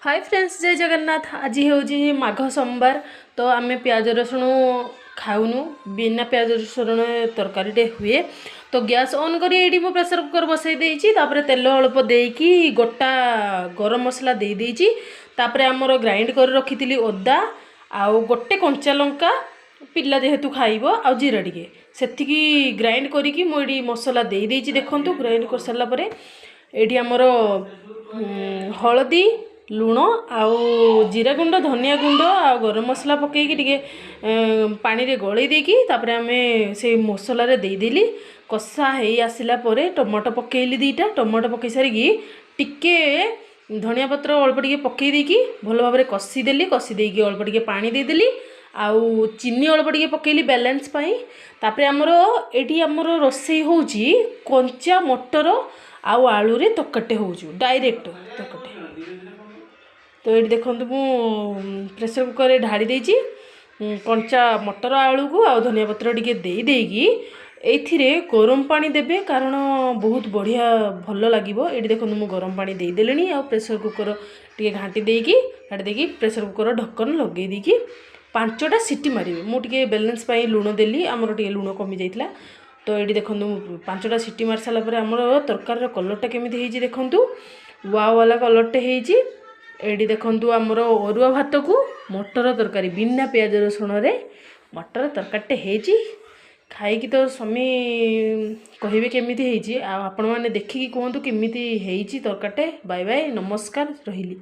Hi friends, जय जगन्नाथ। आज हूँ माघ सोमवार। तो आम प्याज रसुण खाऊनु। बिना प्याज रसुण तरकारीटे हुए तो गैस ऑन करी ये प्रेसर कुकर बसई देइछि। तापर तेल अल्प देकी गोटा गरम मसला दे देइछि। तापर आमर ग्राइंड कर रखी अदा आउ गोटे कंचा लंका पिला जेहेतु खाइब आ जीरा टिके सेतिकी ग्राइंड करिकी मुझे मसला दे देइछि। देखंतु ग्राइंड कर सारा पर ये आमर हलदी लुण आउ जीरा गुंड धनिया गुंड आ गरम मसला पकईकी टिके पानी रे गलई देकी तापर आमे से मसला रे दे देली। कषा हेई आसिला परे टमाटो पकेइली दीटा। टमाटो पकई सारिकी टिके धनिया पत्र अल्प टिके पकई देकी भल भाव में कषी देली। कषी देकी अल्प टिके पानी दे देली आउ चीनी अल्प टिके पकेइली बैलेंस पाई। तापर आमर एटी आमर रोसई होउची कंचा मटर आउ आलू रे तकटे होउची डायरेक्ट तकटे। तो ये देखो मु प्रेसर कुकर रे ढाड़ी देइछि कंचा मटर आलू को आ धनिया पत्र टिके दे देकी एथिरे गरम पानी देबे कारण बहुत बढ़िया भल लागिबो। ये देखो मु गरम पानी दे देलेनी आ प्रेसर कुकर टिके घाटी देकी प्रेसर कुकर ढक्कन लगे देकी 5टा सीटी मारिबे। मु टिके बैलेंस पाई लुण देली, आमर टिके लुण कमी जाइतला। तो ये देखो 5टा सीटी मार सारा पर आमर तरकार कलरटा केमिति हेइछि देखंतु। वाव वाला कलरटे हेइछि। एडी देखंतु आमर अरुआ भात को मटर तरकारी बिना प्याज रसुण रे मटर तरकारीटे हेइछि। खाइकी तो स्वामी कहिबे केमिति हेइछि आ आपण माने देखिकी कहंतु केमिति हेइछि तरकारीटे। बाय बाय, नमस्कार, रहिली।